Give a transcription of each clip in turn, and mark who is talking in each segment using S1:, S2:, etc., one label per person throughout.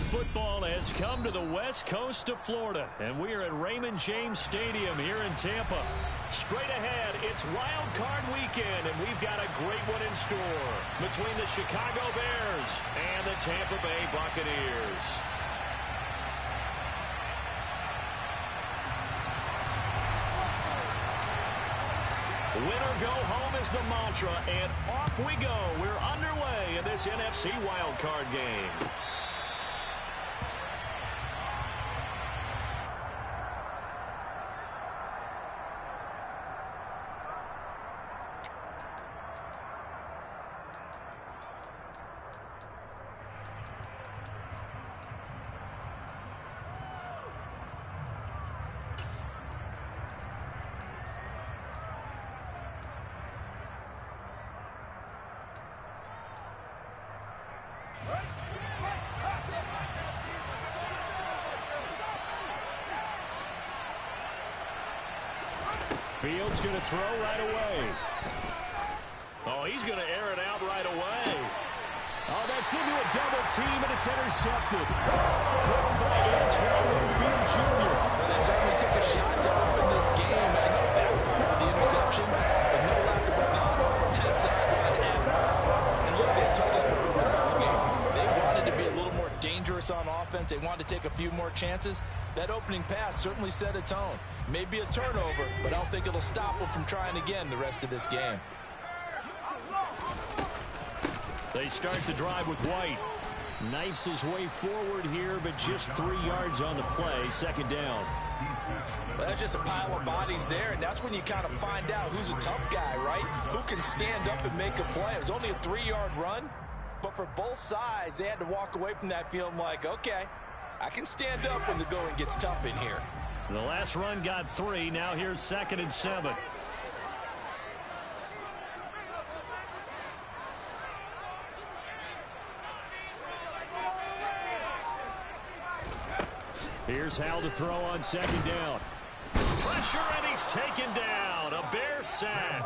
S1: football has come to the west coast of Florida, and we are at Raymond James Stadium here in Tampa. Straight ahead, it's Wild Card weekend, and we've got a great one in store between the Chicago Bears and the Tampa Bay Buccaneers. Win or go home is the mantra, and off we go. We're underway in this NFC Wild Card game. Fields going to throw right away. Oh, he's going to air it out right away. Oh, that's into a double team, and it's intercepted. Picked by Antoine Winfield Jr.
S2: Well, they certainly took a shot to open this game, and I know backfired with the interception, but no lack of bravado from that sideline. And look, they told us before the ball game, they wanted to be a little more dangerous on offense. They wanted to take a few more chances. That opening pass certainly set a tone. Maybe a turnover, but I don't think it'll stop them from trying again the rest of this game.
S1: They start the drive with White. Knifes his way forward here, but just 3 yards on the play. Second down.
S2: Well, that's just a pile of bodies there, and that's when you kind of find out who's a tough guy, right? Who can stand up and make a play. It was only a 3-yard run, but for both sides, they had to walk away from that feeling like, okay, I can stand up when the going gets tough in here.
S1: The last run got 3. Now here's 2nd and 7. Here's Hal to throw on 2nd down. Pressure, and he's taken down. A Bear sack.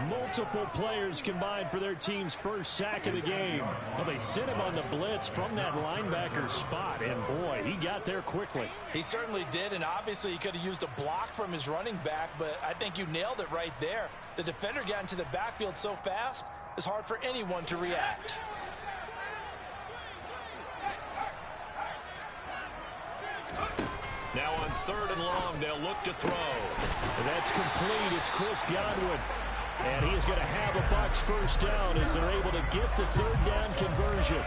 S1: Multiple players combined for their team's first sack of the game. Well, they sent him on the blitz from that linebacker spot, and boy, he got there quickly.
S2: He certainly did, and obviously he could have used a block from his running back, but I think you nailed it right there. The defender got into the backfield so fast, it's hard for anyone to react.
S1: Now on 3rd and long, they'll look to throw. That's complete. It's Chris Godwin. And he is going to have a Bucs first down as they're able to get the 3rd down conversion.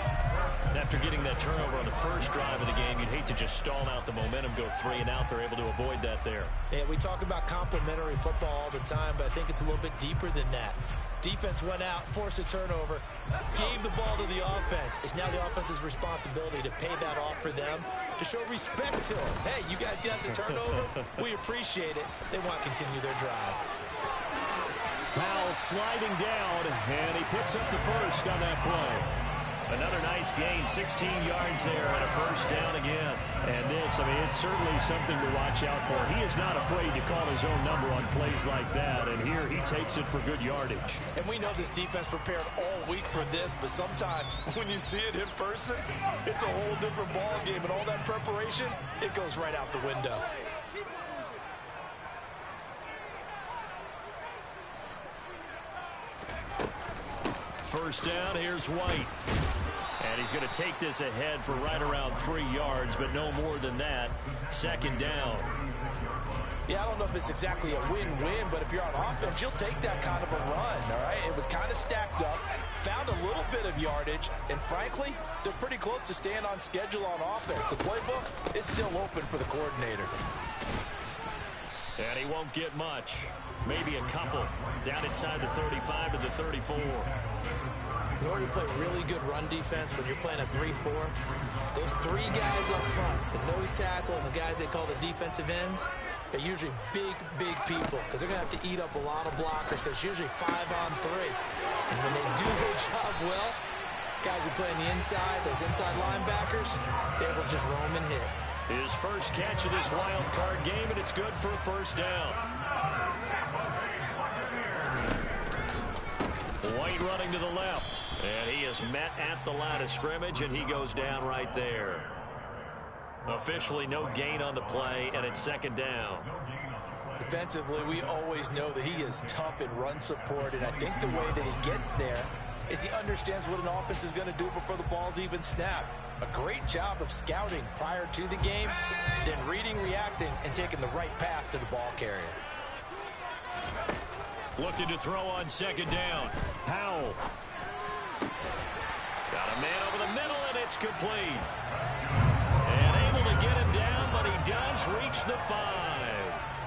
S1: After getting that turnover on the first drive of the game, you'd hate to just stall out the momentum, go 3 and out. They're able to avoid that there.
S2: Yeah, we talk about complementary football all the time, but I think it's a little bit deeper than that. Defense went out, forced a turnover, gave the ball to the offense. It's now the offense's responsibility to pay that off for them, to show respect to them. Hey, you guys got a turnover. We appreciate it. They want to continue their drive.
S1: Powell sliding down, and he picks up the first on that play. Another nice gain, 16 yards there, and a first down again. And this, I mean, it's certainly something to watch out for. He is not afraid to call his own number on plays like that, and here he takes it for good yardage.
S2: And we know this defense prepared all week for this, but sometimes when you see it in person, it's a whole different ball game, and all that preparation, it goes right out the window.
S1: First down, here's White. And he's going to take this ahead for right around 3 yards, but no more than that. 2nd down.
S2: Yeah, I don't know if it's exactly a win-win, but if you're on offense, you'll take that kind of a run, all right? It was kind of stacked up, found a little bit of yardage, and frankly, they're pretty close to staying on schedule on offense. The playbook is still open for the coordinator.
S1: And he won't get much. Maybe a couple. Down inside the 35 to the 34.
S2: In order to play really good run defense when you're playing a 3-4, those 3 guys up front, the nose tackle and the guys they call the defensive ends, they're usually big, big people because they're going to have to eat up a lot of blockers because usually 5 on 3. And when they do their job well, guys who play on the inside, those inside linebackers, they're able to just roam and hit.
S1: His first catch of this wild card game, and it's good for a first down. White running to the left. And he is met at the line of scrimmage, and he goes down right there. Officially no gain on the play, and it's second down.
S2: Defensively, we always know that he is tough in run support, and I think the way that he gets there is he understands what an offense is going to do before the ball's even snapped. A great job of scouting prior to the game, then reading, reacting, and taking the right path to the ball carrier.
S1: Looking to throw on second down. Powell. Got a man over the middle, and it's complete. And able to get him down, but he does reach the 5.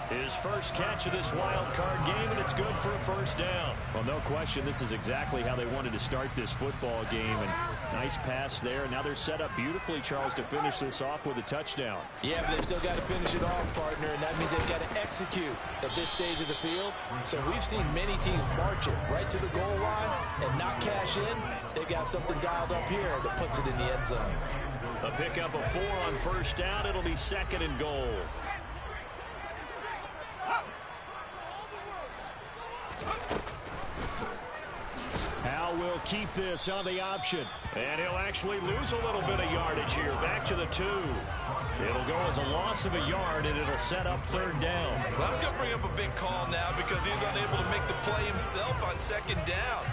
S1: His first catch of this wild card game, and it's good for a first down.
S3: Well, no question, this is exactly how they wanted to start this football game. And nice pass there. Now they're set up beautifully, Charles, to finish this off with a touchdown.
S2: Yeah, but they've still got to finish it off, partner, and that means they've got to execute at this stage of the field. So we've seen many teams march it right to the goal line and not cash in. They've got something dialed up here that puts it in the end zone.
S1: A pickup of 4 on first down. It'll be second and goal.
S3: Powell will keep this on the option.
S1: And he'll actually lose a little bit of yardage here. Back to the 2. It'll go as a loss of a yard, and it'll set up third down.
S4: Well, that's going to bring up a big call now because he's unable to make the play himself on second down.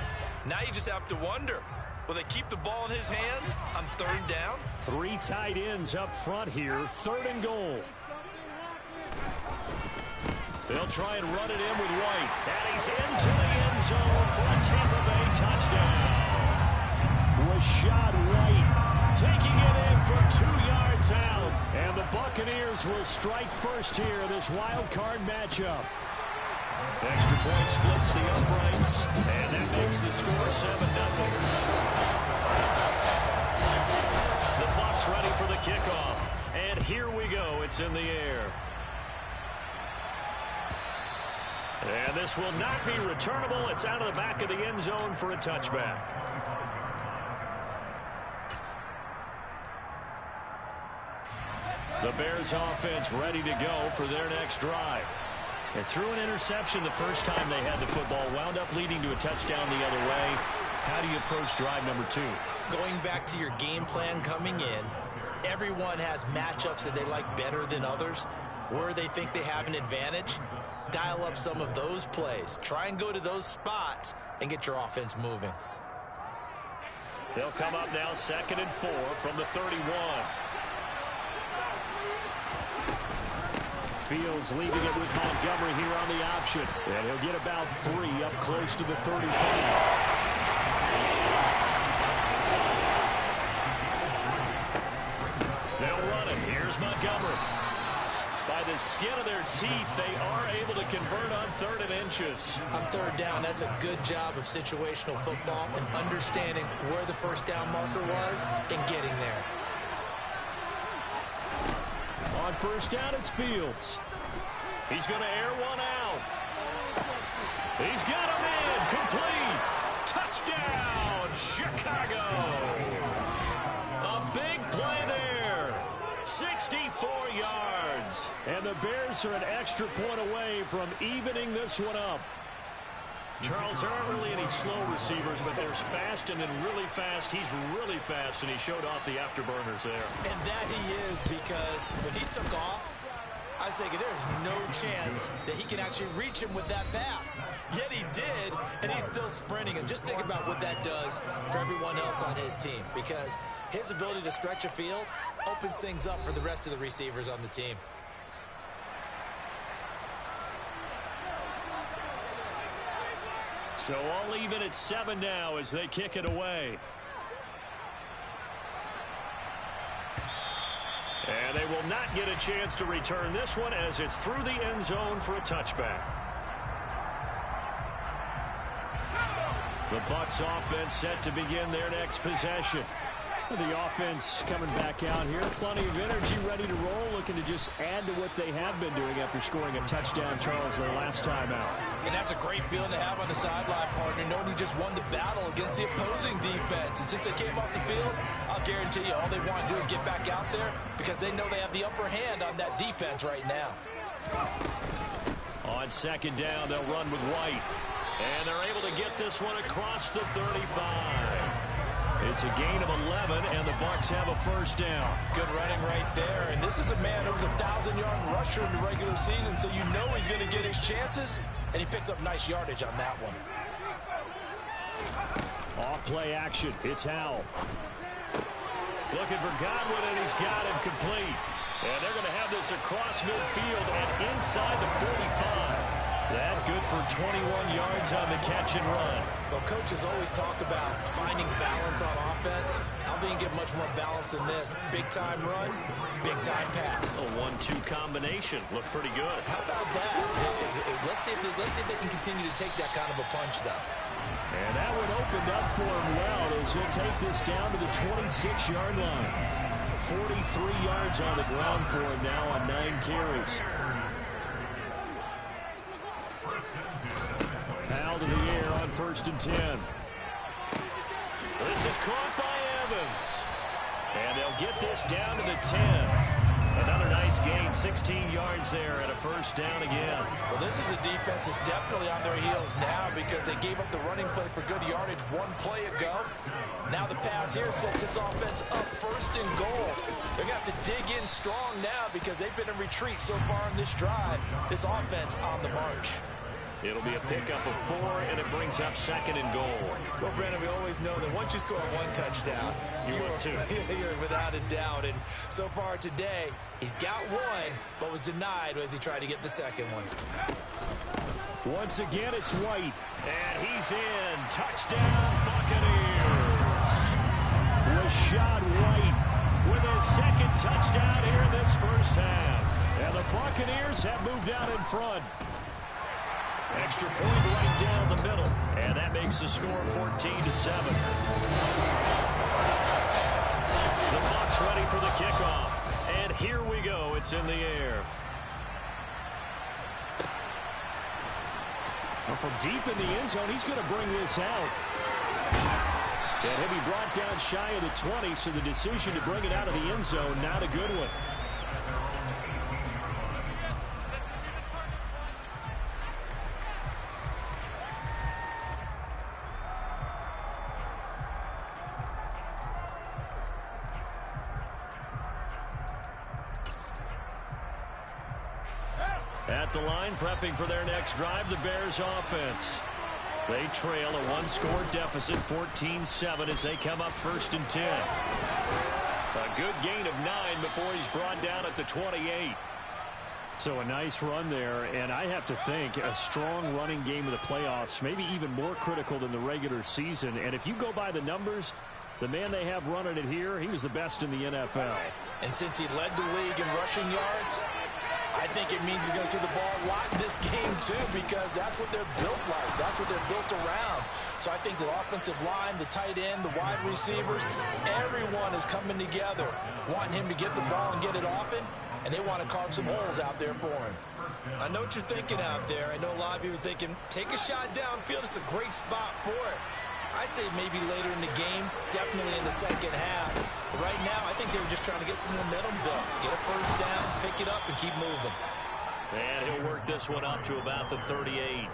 S4: Now you just have to wonder, will they keep the ball in his hands on third down?
S3: 3 tight ends up front here. Third and goal.
S1: They'll try and run it in with White. And he's into the end zone for a Tampa Bay touchdown.
S3: Rashad White
S1: taking it in from 2 yards out. And the Buccaneers will strike first here in this wild card matchup. Extra point splits the uprights. And that makes the score 7-0. The Bucs ready for the kickoff. And here we go. It's in the air. And this will not be returnable. It's out of the back of the end zone for a touchback. The Bears offense ready to go for their next drive. They threw an interception the first time they had the football, wound up leading to a touchdown the other way. How do you approach drive number 2?
S2: Going back to your game plan coming in, everyone has matchups that they like better than others. Where they think they have an advantage, dial up some of those plays. Try and go to those spots and get your offense moving.
S1: They'll come up now 2nd and 4 from the 31.
S3: Fields leaving it with Montgomery here on the option. And he'll get about 3 up close to the 35.
S1: They'll run it. Here's Montgomery. By the skin of their teeth, they are able to convert on 3rd and inches.
S2: On third down, that's a good job of situational football and understanding where the first down marker was and getting there.
S3: On first down, it's Fields.
S1: He's going to air one out. He's got him in. Complete. Touchdown, Chicago. A big play there. 64 yards.
S3: And the Bears are an extra point away from evening this one up.
S1: Charles, there aren't really any slow receivers, but there's fast and then really fast. He's really fast, and he showed off the afterburners there.
S2: And that he is, because when he took off, I was thinking there's no chance that he can actually reach him with that pass. Yet he did, and he's still sprinting. And just think about what that does for everyone else on his team, because his ability to stretch a field opens things up for the rest of the receivers on the team.
S1: So all even at 7 now as they kick it away. And they will not get a chance to return this one as it's through the end zone for a touchback. The Bucs offense set to begin their next possession.
S3: The offense coming back out here. Plenty of energy, ready to roll, looking to just add to what they have been doing after scoring a touchdown, Charles, their last time out.
S2: And that's a great feeling to have on the sideline, partner, knowing you just won the battle against the opposing defense. And since they came off the field, I'll guarantee you all they want to do is get back out there because they know they have the upper hand on that defense right now.
S1: On second down, they'll run with White. And they're able to get this one across the 35.
S3: It's a gain of 11, and the Bucs have a first down.
S4: Good running right there. And this is a man who was a 1,000-yard rusher in the regular season, so you know he's going to get his chances, and he picks up nice yardage on that one.
S3: Off-play action. It's Howell. Looking for Godwin, and he's got him complete. And they're going to have this across midfield and inside the 45. That good for 21 yards on the catch and run.
S2: Well, coaches always talk about finding balance on offense. I don't think you get much more balance than this. Big-time run, big-time pass.
S1: A 1-2 combination. Looked pretty good.
S2: How about that? Let's see if they can continue to take that kind of a punch, though.
S3: And that one opened up for him well as he'll take this down to the 26-yard line. 43 yards on the ground for him now on 9 carries. Howell to the air on 1st and 10. This is caught by Evans. And they'll get this down to the 10. Another nice gain, 16 yards there and a first down again.
S4: Well, this is a defense that's definitely on their heels now because they gave up the running play for good yardage one play ago. Now the pass here sets this offense up 1st and goal. They're going to have to dig in strong now because they've been in retreat so far in this drive. This offense on the march.
S1: It'll be a pickup of 4, and it brings up 2nd and goal.
S2: Well, Brandon, we always know that once you score one touchdown, you're without a doubt. And so far today, he's got one, but was denied as he tried to get the second one.
S3: Once again, it's White.
S1: And he's in. Touchdown, Buccaneers.
S3: Rashad White with his 2nd touchdown here in this first half. And the Buccaneers have moved out in front.
S1: Extra point right down the middle. And that makes the score 14-7. The Bucs ready for the kickoff. And here we go. It's in the air.
S3: Well, from deep in the end zone, he's going to bring this out. And he'll be brought down shy of the 20, so the decision to bring it out of the end zone, not a good one.
S1: At the line, prepping for their next drive, the Bears offense. They trail a 1-score deficit, 14-7, as they come up 1st and 10. A good gain of 9 before he's brought down at the 28.
S3: So a nice run there, and I have to think a strong running game of the playoffs, maybe even more critical than the regular season. And if you go by the numbers, the man they have running it here, he was the best in the NFL.
S4: And since he led the league in rushing yards, I think it means he's going to see the ball a lot in this game, too, because that's what they're built like. That's what they're built around. So I think the offensive line, the tight end, the wide receivers, everyone is coming together, wanting him to get the ball and get it often, and they want to carve some holes out there for him.
S2: I know what you're thinking out there. I know a lot of you are thinking, take a shot downfield. It's a great spot for it. I'd say maybe later in the game, definitely in the second half. But right now, I think they were just trying to get some momentum built. Get a first down, pick it up, and keep moving.
S1: And he'll work this one up to about the 38.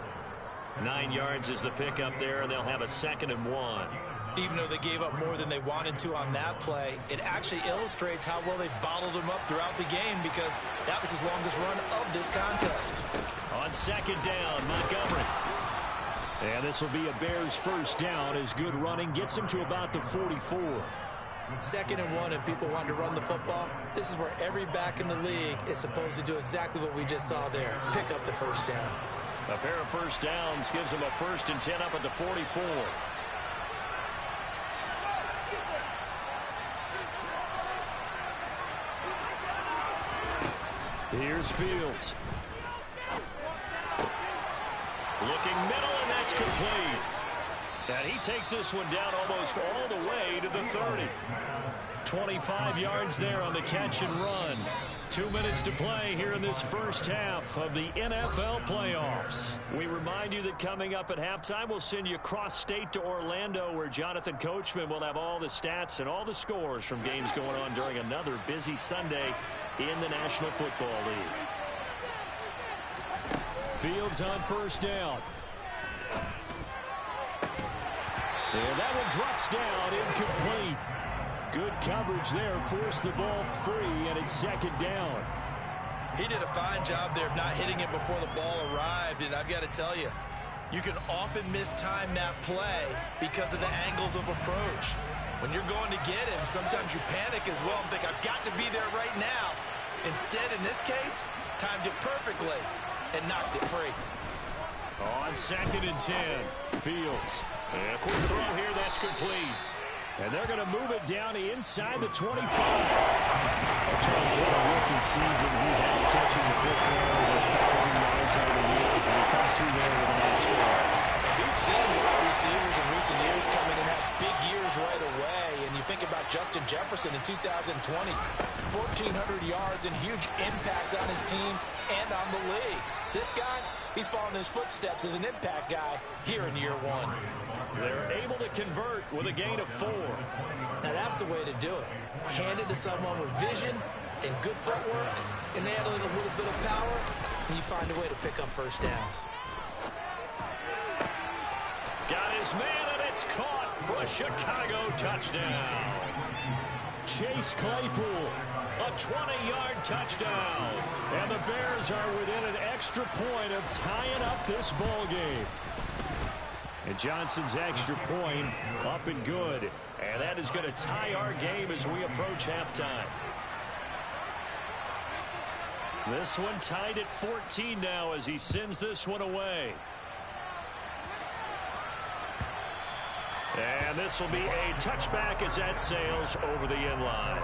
S1: 9 yards is the pickup there, and they'll have a 2nd and 1.
S2: Even though they gave up more than they wanted to on that play, it actually illustrates how well they bottled them up throughout the game because that was his longest run of this contest.
S1: On 2nd down, Montgomery.
S3: And this will be a Bears first down as good running gets him to about the 44.
S2: 2nd and 1, and people want to run the football. This is where every back in the league is supposed to do exactly what we just saw there. Pick up the first down.
S1: A pair of first downs gives them a 1st and 10 up at the 44.
S3: Here's Fields.
S1: Looking middle, and that's complete. And he takes this one down almost all the way to the 30. 25 yards there on the catch and run. 2 minutes to play here in this first half of the NFL playoffs. We remind you that coming up at halftime, we'll send you cross-state to Orlando, where Jonathan Coachman will have all the stats and all the scores from games going on during another busy Sunday in the National Football League.
S3: Fields on first down.
S1: And that one drops down, incomplete. Good coverage there, forced the ball free, and it's second down.
S2: He did a fine job there of not hitting it before the ball arrived, and I've got to tell you, you can often mistime that play because of the angles of approach. When you're going to get him, sometimes you panic as well and think, I've got to be there right now. Instead, in this case, timed it perfectly and knocked it free.
S1: On 2nd and 10, Fields. And a quick throw here, that's complete. And they're going to move it down inside the 25. Charles, what a rookie season he had catching the football over 1,000 yards on the year. And he comes through there with a nice score.
S4: We've seen wide receivers in recent years come in and have big years right away. And you think about Justin Jefferson in 2020. 1,400 yards and huge impact on his team and on the league. This guy, he's following his footsteps as an impact guy here in year one.
S1: They're able to convert with a gain of 4.
S2: Now that's the way to do it. Hand it to someone with vision and good footwork, and add in a little bit of power, and you find a way to pick up first downs.
S1: Got his man, and it's caught for a Chicago touchdown. Chase Claypool, a 20-yard touchdown. And the Bears are within an extra point of tying up this ball game. And Johnson's extra point up and good. And that is going to tie our game as we approach halftime. This one tied at 14 now as he sends this one away. And this will be a touchback as that sails over the end line.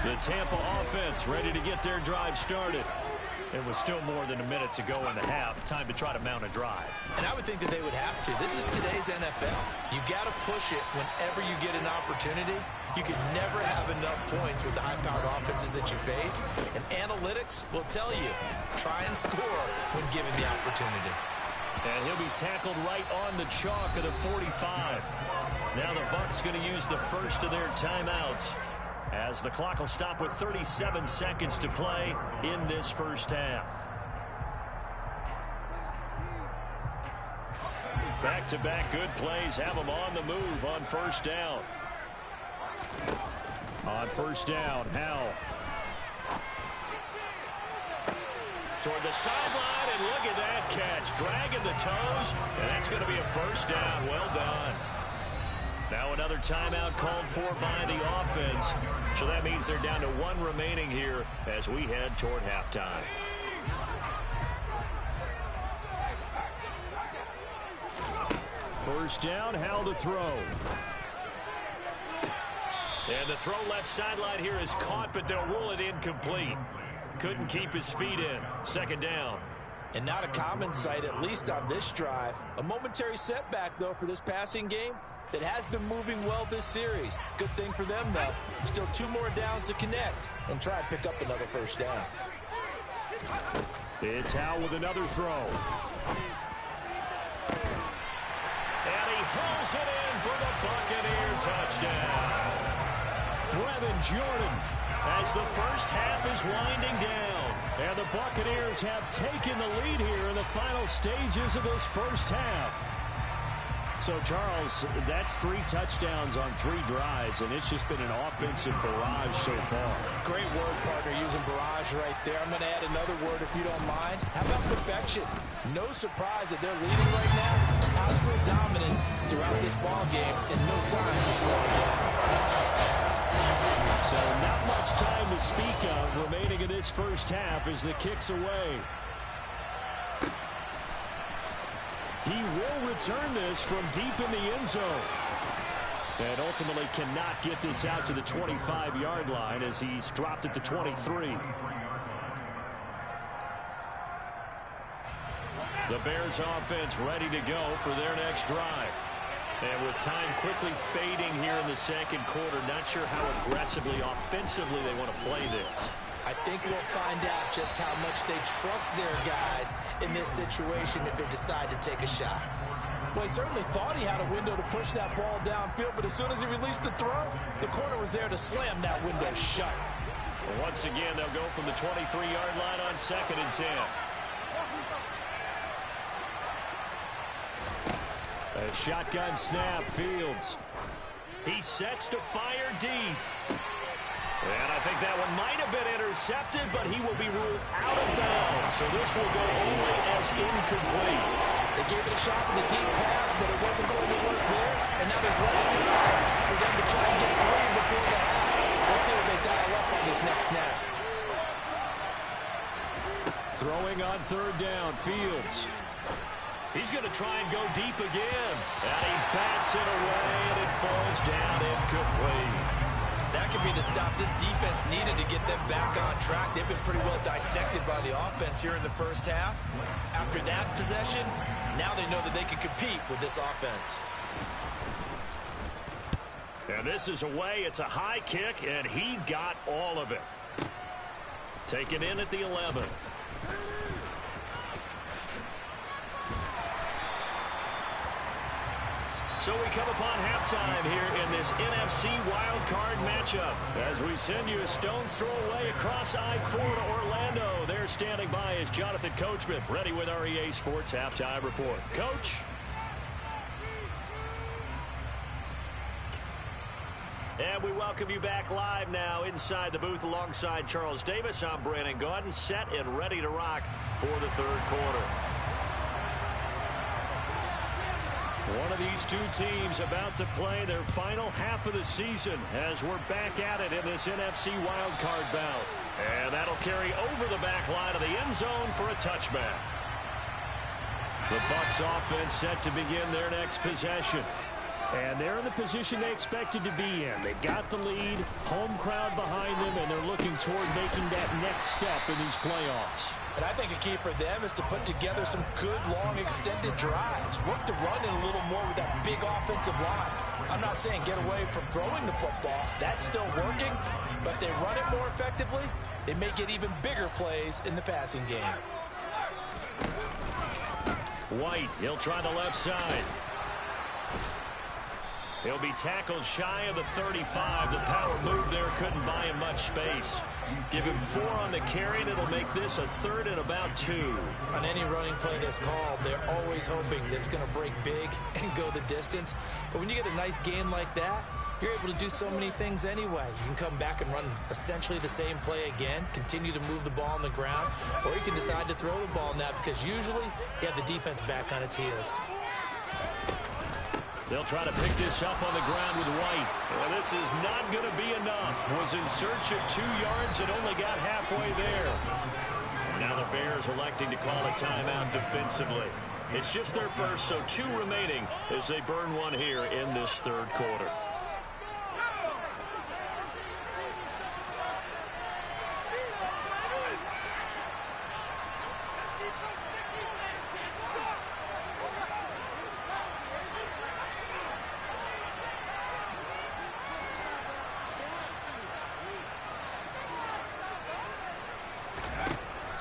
S1: The Tampa offense ready to get their drive started. It was still more than a minute to go in the half. Time to try to mount a drive.
S2: And I would think that they would have to. This is today's NFL. You got to push it whenever you get an opportunity. You can never have enough points with the high-powered offenses that you face. And analytics will tell you, try and score when given the opportunity.
S1: And he'll be tackled right on the chalk of the 45. Now the Bucs going to use the first of their timeouts, as the clock will stop with 37 seconds to play in this first half. Back-to-back good plays have them on the move on first down. On first down, Howell. Toward the sideline, and look at that catch. Dragging the toes, and that's going to be a first down. Well done. Now another timeout called for by the offense. So that means they're down to 1 remaining here as we head toward halftime. First down, Howell to throw. And the throw left sideline here is caught, but they'll rule it incomplete. Couldn't keep his feet in. Second down.
S4: And not a common sight, at least on this drive. A momentary setback, though, for this passing game that has been moving well this series. Good thing for them, though. Still 2 more downs to connect and try and pick up another first down.
S1: It's Howell with another throw. And he hauls it in for the Buccaneer touchdown. Brevin Jordan as the first half is winding down. And the Buccaneers have taken the lead here in the final stages of this first half. So, Charles, that's 3 touchdowns on 3 drives, and it's just been an offensive barrage so far.
S4: Great word, partner, using barrage right there. I'm going to add another word if you don't mind. How about perfection? No surprise that they're leading right now. Absolute dominance throughout this ball game, and no signs of slowing down.
S1: So not much time to speak of remaining in this first half as the kick's away. He will return this from deep in the end zone. And ultimately cannot get this out to the 25-yard line as he's dropped at the 23. The Bears offense ready to go for their next drive. And with time quickly fading here in the second quarter, not sure how aggressively, offensively they want to play this.
S2: I think we'll find out just how much they trust their guys in this situation if they decide to take a shot.
S4: Well, he certainly thought he had a window to push that ball downfield, but as soon as he released the throw, the corner was there to slam that window shut.
S1: Once again, they'll go from the 23-yard line on 2nd and 10. A shotgun snap, Fields. He sets to fire deep. And I think that one might have been intercepted, but he will be ruled out of bounds. So this will go only as incomplete.
S4: They gave it a shot with a deep pass, but it wasn't going to work there. And now there's less time for them to try and get three before the half. Let's see what they dial up on this next snap.
S1: Throwing on 3rd down, Fields. He's going to try and go deep again. And he bats it away, and it falls down incomplete.
S2: That could be the stop this defense needed to get them back on track. They've been pretty well dissected by the offense here in the first half. After that possession, now they know that they can compete with this offense.
S1: And this is away. It's a high kick, and he got all of it. Taken in at the 11. So we come upon halftime here in this NFC Wildcard matchup as we send you a stone's throw away across I-4 to Orlando. There standing by is Jonathan Coachman, ready with our EA Sports Halftime Report. Coach? And we welcome you back live now inside the booth alongside Charles Davis. I'm Brandon Gaudin, set and ready to rock for the 3rd quarter. One of these two teams about to play their final half of the season as we're back at it in this NFC wildcard bout. And that'll carry over the back line of the end zone for a touchback. The Bucs offense set to begin their next possession. And they're in the position they expected to be in. They've got the lead, home crowd behind them, and they're looking toward making that next step in these playoffs.
S4: And I think a key for them is to put together some good, long, extended drives. Work the run in a little more with that big offensive line. I'm not saying get away from throwing the football. That's still working. But if they run it more effectively, they may get even bigger plays in the passing game.
S1: White, he'll try the left side. He'll be tackled shy of the 35. The power move there couldn't buy him much space. Give him 4 on the carry, and it'll make this a 3rd and about 2.
S2: On any running play that's called, they're always hoping that it's going to break big and go the distance. But when you get a nice game like that, you're able to do so many things anyway. You can come back and run essentially the same play again, continue to move the ball on the ground, or you can decide to throw the ball now because usually you have the defense back on its heels.
S1: They'll try to pick this up on the ground with White. Well, this is not going to be enough. Was in search of 2 yards and only got halfway there. Now the Bears electing to call a timeout defensively. It's just their first, so 2 remaining as they burn one here in this 3rd quarter.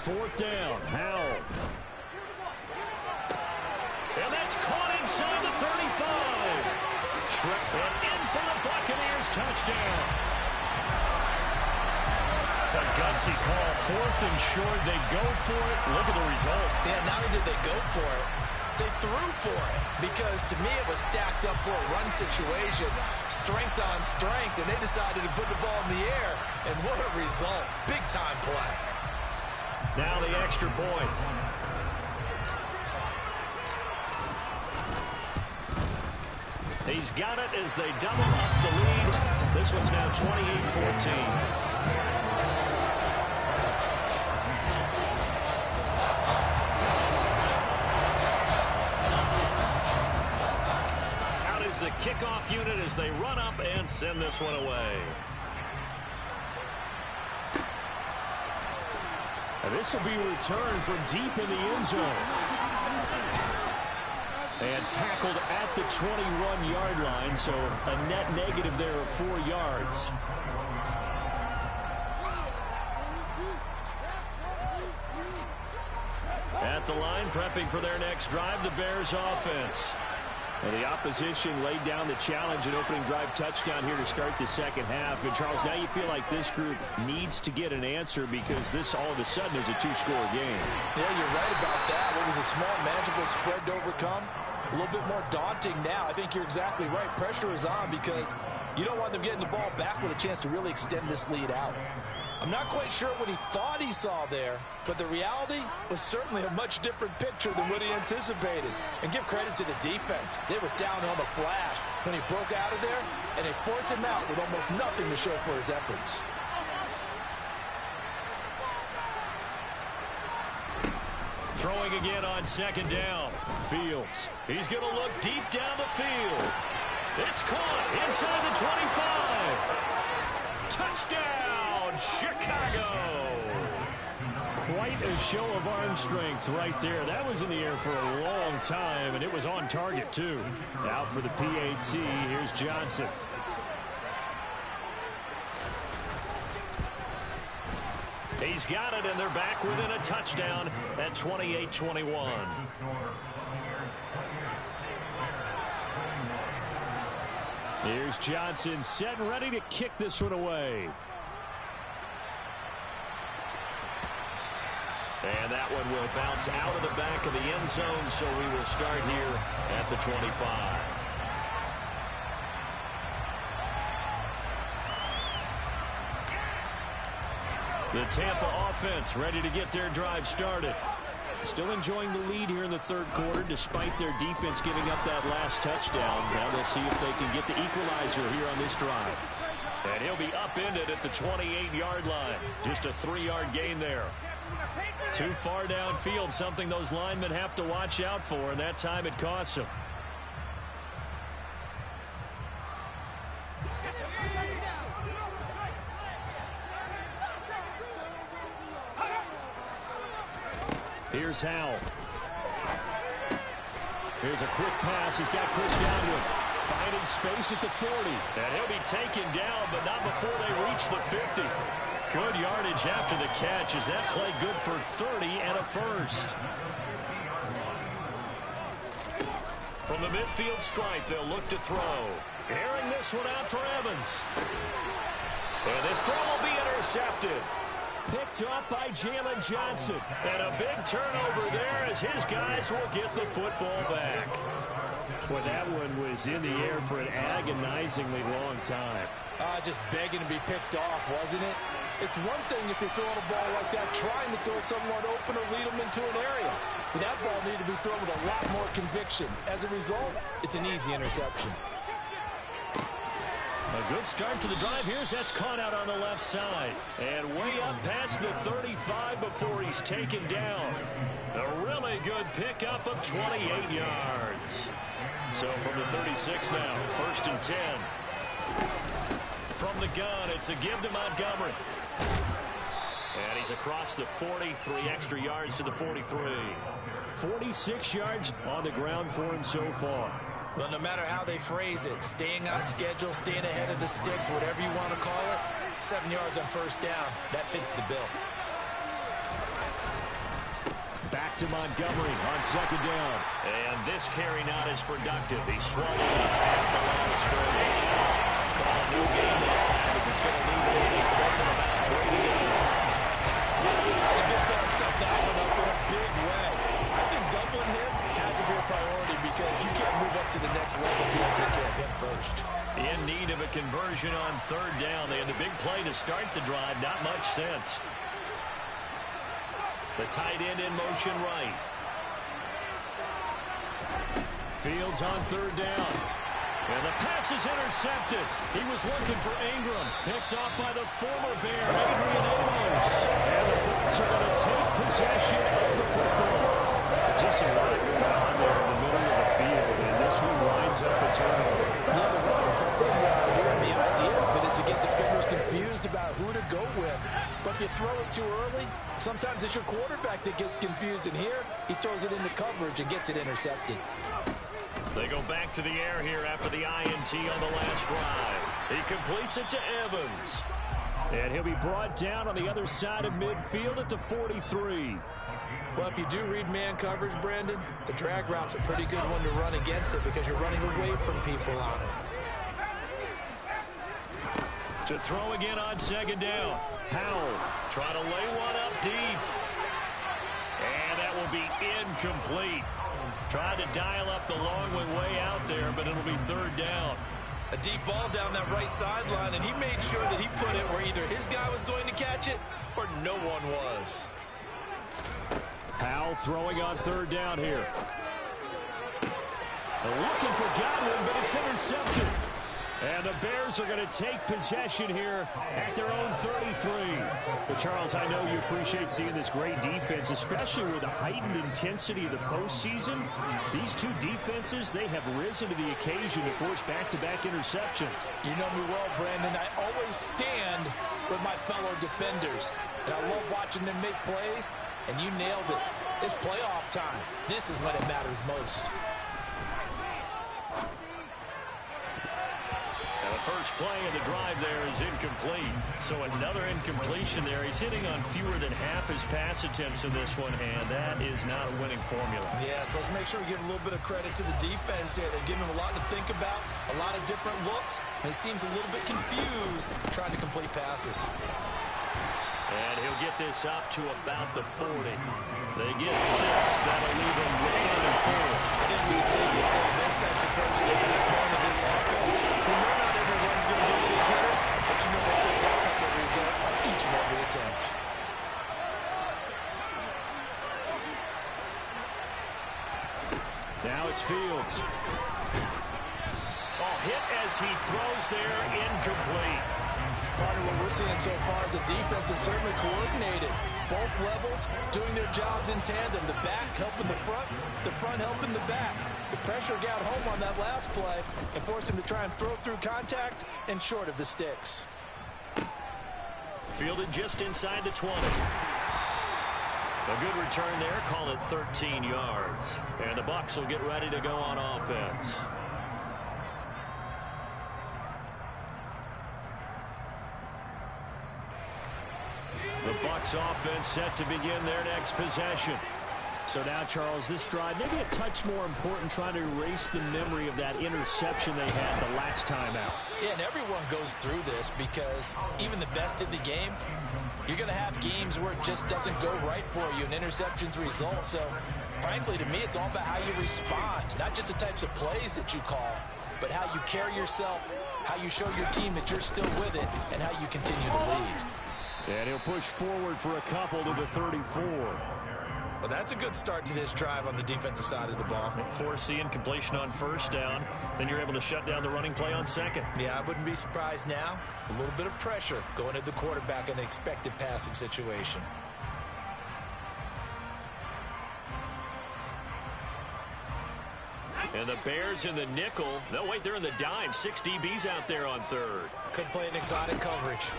S1: Fourth down, Howell. And that's caught inside the 35. And in for the Buccaneers touchdown. A gutsy call, 4th and short. They go for it. Look at the result.
S2: Yeah, not only did they go for it, they threw for it. Because to me, it was stacked up for a run situation. Strength on strength, and they decided to put the ball in the air. And what a result. Big-time play.
S1: Now the extra point. He's got it as they double up the lead. This one's now 28-14. Out is the kickoff unit as they run up and send this one away. And this will be returned from deep in the end zone. And tackled at the 21-yard line, so a net negative there of 4 yards. At the line, prepping for their next drive, the Bears offense. Well, the opposition laid down the challenge and opening drive touchdown here to start the second half. And, Charles, now you feel like this group needs to get an answer because this all of a sudden is a two-score game.
S4: Yeah, you're right about that. What was a small, manageable spread to overcome? A little bit more daunting now. I think you're exactly right. Pressure is on because you don't want them getting the ball back with a chance to really extend this lead out. I'm not quite sure what he thought he saw there, but the reality was certainly a much different picture than what he anticipated. And give credit to the defense. They were down on the flash when he broke out of there, and they forced him out with almost nothing to show for his efforts.
S1: Throwing again on second down. Fields. He's going to look deep down the field. It's caught inside the 25. Touchdown, Chicago. Quite a show of arm strength right there. That was in the air for a long time, and it was on target, too. Out for the PAT. Here's Johnson. He's got it, and they're back within a touchdown at 28-21. Here's Johnson set and ready to kick this one away. And that one will bounce out of the back of the end zone, so we will start here at the 25. The Tampa offense ready to get their drive started. Still enjoying the lead here in the third quarter despite their defense giving up that last touchdown. Now they'll see if they can get the equalizer here on this drive. And he'll be upended at the 28-yard line. Just a 3-yard gain there. Too far downfield, something those linemen have to watch out for, and that time it costs them. Here's Howell. Here's a quick pass. He's got Chris Godwin finding space at the 40. And he'll be taken down, but not before they reach the 50. Good yardage after the catch. Is that play good for 30 and a first? From the midfield stripe, they'll look to throw. Airing this one out for Evans. And this throw will be intercepted. Picked up by Jalen Johnson. And a big turnover there as his guys will get the football back. Well, that one was in the air for an agonizingly long time.
S4: Just begging to be picked off, wasn't it? It's one thing if you're throwing a ball like that, trying to throw someone open or lead them into an area. But that ball needed to be thrown with a lot more conviction. As a result, it's an easy interception.
S1: A good start to the drive. That's caught out on the left side. And way up past the 35 before he's taken down. A really good pickup of 28 yards. So from the 36 now, 1st and 10. From the gun, it's a give to Montgomery. And he's across the 40, 3 extra yards to the 43. 46 yards on the ground for him so far.
S2: Well, no matter how they phrase it, staying on schedule, staying ahead of the sticks, whatever you want to call it, 7 yards on first down, that fits the bill.
S1: Back to Montgomery on second down. And this carry not as productive. He swallowed up at the line of scrimmage. Call no gain that time as it's going to leave him a third and about 3 to go.
S2: The big fella stuffed that one up in a big way. I think doubling him has to be a priority because you can't move up to the next level if you don't take care of him first.
S1: In need of a conversion on third down. They had the big play to start the drive. Not much sense. The tight end in motion right. Fields on third down. And the pass is intercepted. He was looking for Ingram. Picked off by the former Bear, Adrian Amos. And the Bucs are going to take possession of the football. Just a lot going on there in the middle of the field. And this one lines up a turnover.
S4: Yeah, the running thoughts here and the idea of it is to get defenders confused about who to go with. But if you throw it too early, sometimes it's your quarterback that gets confused. And here, he throws it into coverage and gets it intercepted.
S1: They go back to the air here after the INT on the last drive. He completes it to Evans. And he'll be brought down on the other side of midfield at the 43.
S2: Well, if you do read man coverage, Brandon, the drag route's a pretty good one to run against it because you're running away from people on it.
S1: To throw again on second down. Howell trying to lay one up deep. And that will be incomplete. Tried to dial up the long way out there, but it'll be third down.
S2: A deep ball down that right sideline, and he made sure that he put it where either his guy was going to catch it or no one was.
S1: Howell throwing on third down here. Looking for Godwin, but it's intercepted. And the Bears are going to take possession here at their own 33. But Charles, I know you appreciate seeing this great defense, especially with the heightened intensity of the postseason. These two defenses, they have risen to the occasion to force back-to-back interceptions.
S4: You know me well, Brandon. I always stand with my fellow defenders. And I love watching them make plays, and you nailed it. It's playoff time. This is when it matters most.
S1: First play of the drive there is incomplete. So another incompletion there. He's hitting on fewer than half his pass attempts in this one, and that is not a winning formula.
S2: Yeah, so let's make sure we give a little bit of credit to the defense here. They're giving him a lot to think about, a lot of different looks, and he seems a little bit confused trying to complete passes.
S1: And he'll get this up to about the 40. They get 6. That'll leave him with 3rd and 4.
S2: I think we can safely say that those types of plays are going to be part of this offense. We know not everyone's going to be a big hitter, but you know they'll take that type of result on each and every attempt.
S1: Now it's Fields. Oh, hit as he throws there, incomplete.
S4: Part of what we're seeing so far is the defense is certainly coordinated. Both levels doing their jobs in tandem. The back helping the front helping the back. The pressure got home on that last play and forced him to try and throw through contact and short of the sticks.
S1: Fielded just inside the 20. A good return there, call it 13 yards. And the Bucs will get ready to go on offense. The Bucs offense set to begin their next possession. So now, Charles, this drive maybe a touch more important, trying to erase the memory of that interception they had the last time out.
S4: Yeah, and everyone goes through this because even the best in the game, you're going to have games where it just doesn't go right for you, and interceptions result. So, frankly, to me, it's all about how you respond, not just the types of plays that you call, but how you carry yourself, how you show your team that you're still with it, and how you continue to lead.
S1: And he'll push forward for a couple to the 34.
S2: Well, that's a good start to this drive on the defensive side of the ball.
S1: Force incompletion on first down. Then you're able to shut down the running play on second.
S2: Yeah, I wouldn't be surprised now. A little bit of pressure going at the quarterback in an expected passing situation.
S1: And the Bears in the nickel. No, wait, they're in the dime. 6 DBs out there on third.
S2: Could play an exotic coverage.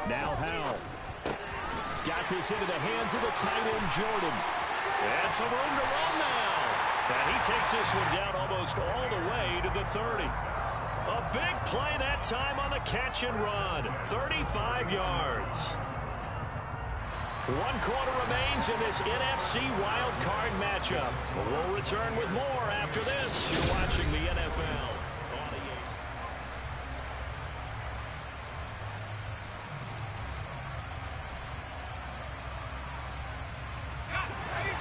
S1: Now Howell. Got this into the hands of the tight end, Jordan. And some room to run now. And he takes this one down almost all the way to the 30. A big play that time on the catch and run. 35 yards. 1 quarter remains in this NFC Wildcard matchup. We'll return with more after this. You're watching the NFL.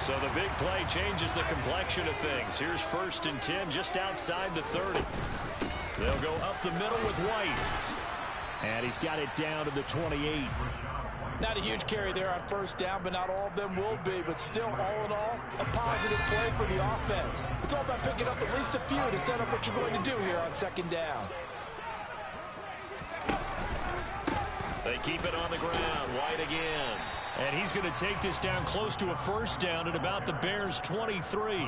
S1: So the big play changes the complexion of things. Here's 1st and 10 just outside the 30. They'll go up the middle with White. And he's got it down to the 28.
S4: Not a huge carry there on first down, but not all of them will be. But still, all in all, a positive play for the offense. It's all about picking up at least a few to set up what you're going to do here on second down.
S1: They keep it on the ground. White again. And he's going to take this down close to a first down at about the Bears' 23.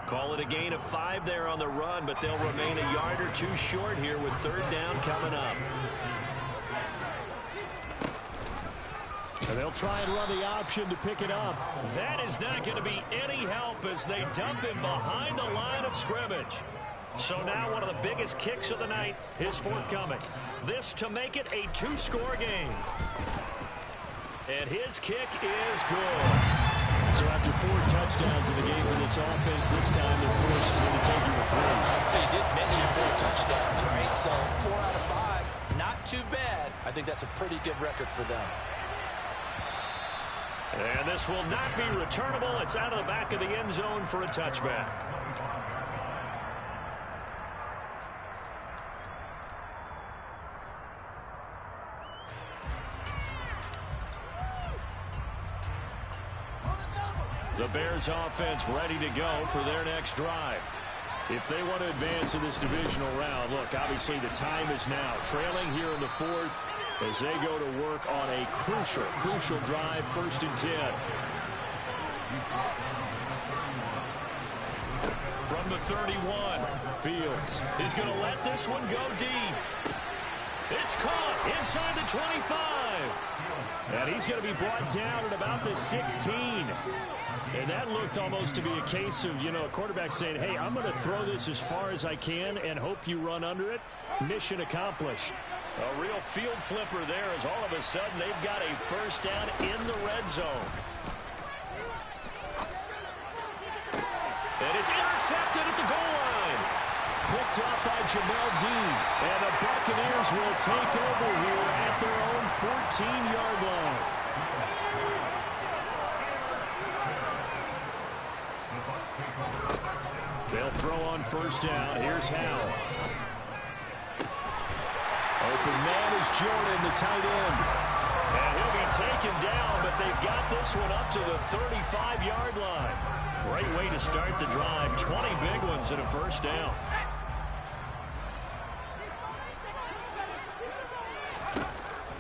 S1: Call it a gain of 5 there on the run, but they'll remain a yard or 2 short here with 3rd down coming up. And they'll try and run the option to pick it up. That is not going to be any help as they dump him behind the line of scrimmage. So now one of the biggest kicks of the night is forthcoming. This to make it a 2-score game. And his kick is good. So after 4 touchdowns in the game for this offense, this time they're forced to take you to 3.
S4: He did mention 4 touchdowns, right? So 4 out of 5, not too bad. I think that's a pretty good record for them.
S1: And this will not be returnable. It's out of the back of the end zone for a touchback. The Bears offense ready to go for their next drive. If they want to advance in this divisional round, look, obviously the time is now. Trailing here in the 4th as they go to work on a crucial drive, 1st and 10. From the 31, Fields. He's going to let this one go deep. It's caught inside the 25. And he's going to be brought down at about the 16. And that looked almost to be a case of, you know, a quarterback saying, hey, I'm going to throw this as far as I can and hope you run under it. Mission accomplished. A real field flipper there as all of a sudden they've got a 1st down in the red zone. And it's intercepted at the goal line. Picked up by Jamel Dean. And the Buccaneers will take over here at their own 14-yard line. They'll throw on 1st down. Here's Howell. Open man is Jordan, the tight end. And he'll be taken down, but they've got this one up to the 35-yard line. Great way to start the drive. 20 big ones and a 1st down.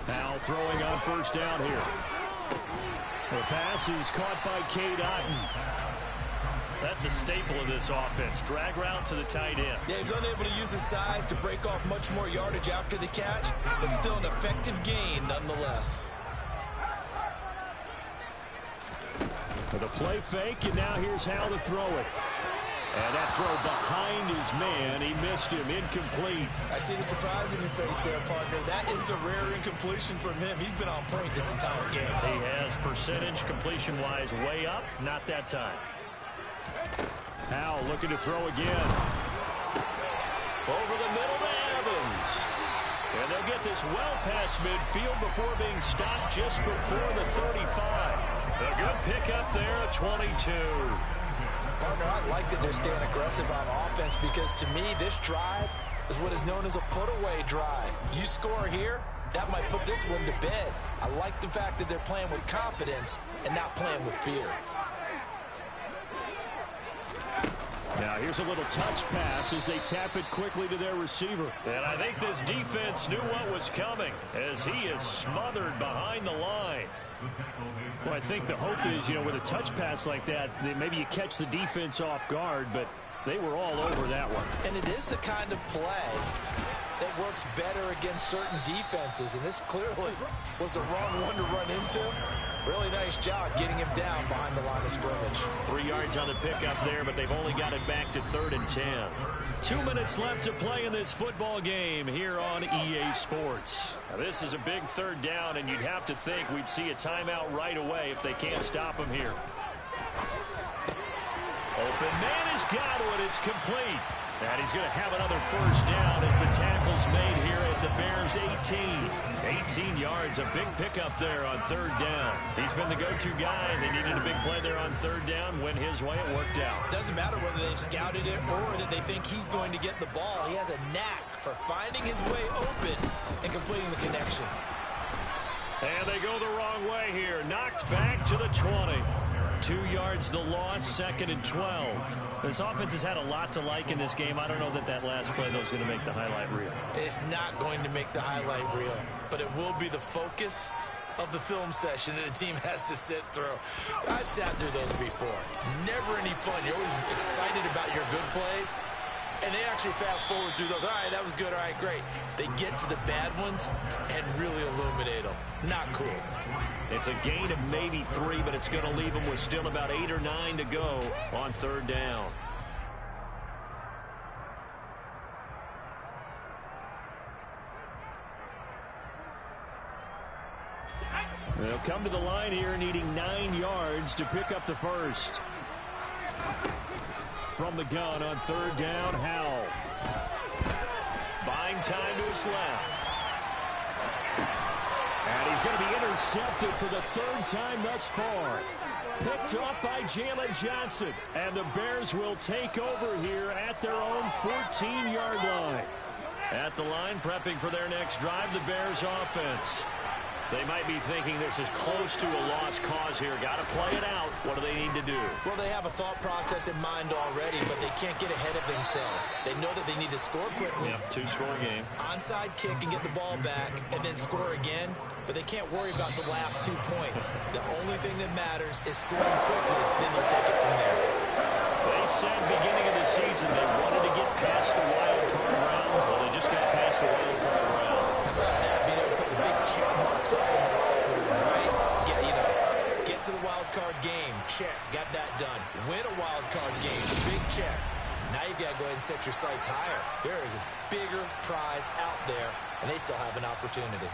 S1: Howell throwing on 1st down here. The pass is caught by Cade Otton. That's a staple of this offense. Drag route to the tight end.
S2: Yeah, he's unable to use his size to break off much more yardage after the catch, but still an effective gain nonetheless.
S1: For the play fake, and now here's how to throw it. And that throw behind his man. He missed him. Incomplete.
S2: I see the surprise in your face there, partner. That is a rare incompletion from him. He's been on point this entire game.
S1: He has percentage completion-wise way up. Not that time. Howell looking to throw again. Over the middle to Evans. And they'll get this well past midfield before being stopped just before the 35. A good pickup there at 22.
S4: Partner, I like that they're staying aggressive on offense because to me this drive is what is known as a put-away drive. You score here, that might put this one to bed. I like the fact that they're playing with confidence and not playing with fear.
S1: Now here's a little touch pass as they tap it quickly to their receiver. And I think this defense knew what was coming as he is smothered behind the line. Well, I think the hope is, you know, with a touch pass like that, maybe you catch the defense off guard, but they were all over that one.
S4: And it is the kind of play that works better against certain defenses, and this clearly was the wrong one to run into. Really nice job getting him down behind the line of scrimmage.
S1: 3 yards on the pickup there, but they've only got it back to 3rd and 10. 2 minutes left to play in this football game here on EA Sports. Now, this is a big 3rd down, and you'd have to think we'd see a timeout right away if they can't stop him here. Open man is Godwin. It's complete. And he's going to have another 1st down as the tackle's made here at the Bears 18. 18 yards, a big pickup there on 3rd down. He's been the go-to guy, and they needed a big play there on 3rd down. Went his way, it worked out.
S2: Doesn't matter whether they've scouted it or that they think he's going to get the ball. He has a knack for finding his way open and completing the connection.
S1: And they go the wrong way here. Knocked back to the 20. 2 yards the loss, 2nd and 12. This offense has had a lot to like in this game. I don't know that that last play, though, is going to make the highlight reel.
S2: It's not going to make the highlight reel, but it will be the focus of the film session that the team has to sit through. I've sat through those before. Never any fun. You're always excited about your good plays, and they actually fast forward through those. All right, that was good. All right, great. They get to the bad ones and really illuminate them. Not cool.
S1: It's a gain of maybe 3, but it's going to leave them with still about 8 or 9 to go on 3rd down. They'll come to the line here needing 9 yards to pick up the first. From the gun on 3rd down, Howell. Buying time to his left. And he's going to be intercepted for the 3rd time thus far. Picked off by Jalen Johnson. And the Bears will take over here at their own 14-yard line. At the line, prepping for their next drive, the Bears offense. They might be thinking this is close to a lost cause here. Got to play it out. What do they need to do?
S2: Well, they have a thought process in mind already, but they can't get ahead of themselves. They know that they need to score quickly.
S1: Yep, 2-score game.
S2: Onside kick and get the ball back and then score again, but they can't worry about the last 2 points. The only thing that matters is scoring quickly, then they'll take it from there.
S1: They said beginning of the season they wanted to get past the wild card round. Well, they just got past the wild card round.
S2: How about that? Being able to put the big check marks up in the wild card, right? Yeah, get to the wild card game. Check. Got that done. Win a wild card game. Big check. Now you've got to go ahead and set your sights higher. There is a bigger prize out there, and they still have an opportunity.